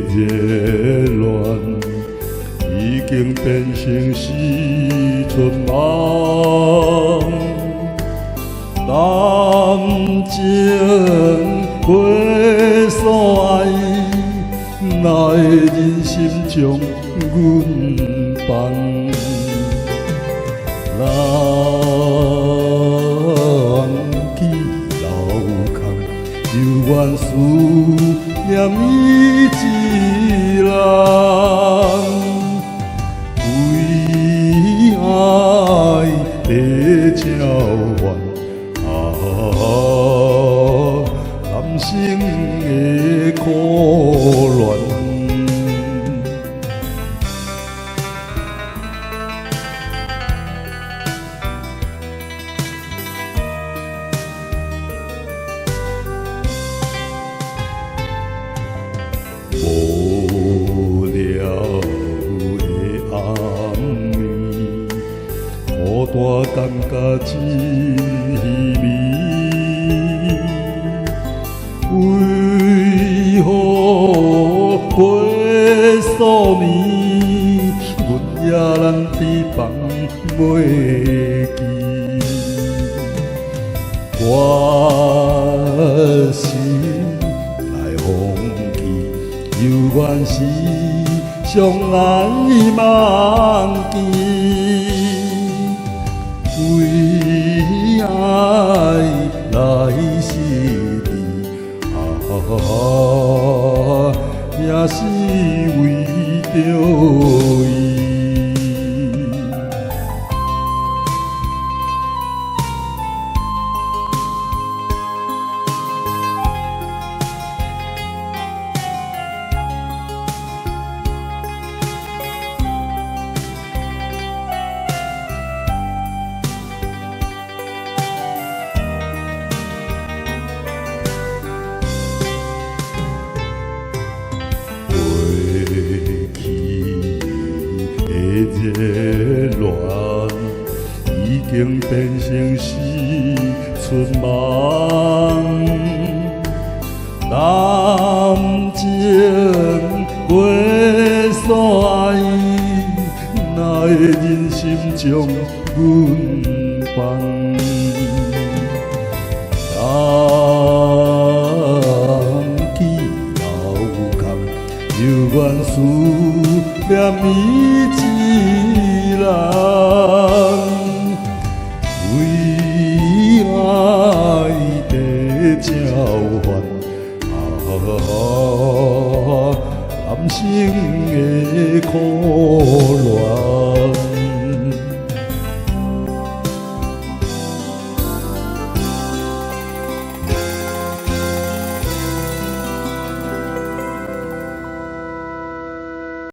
热恋，已经变成是春梦。感情过所爱，哪会忍心将阮放？人去楼空，犹原思念伊一人。为爱在交换，男生的苦恋。无聊的暗暝，孤单感觉真稀微。为何过数年，阮也难比放袂记？我心来风起，犹原是上难以忘记。为爱来是敌，也是为着伊。热恋已经变成是春梦，感情过所爱，哪会忍心将阮放？人去楼空，犹原思念伊一人。为爱在交换，男生的苦恋。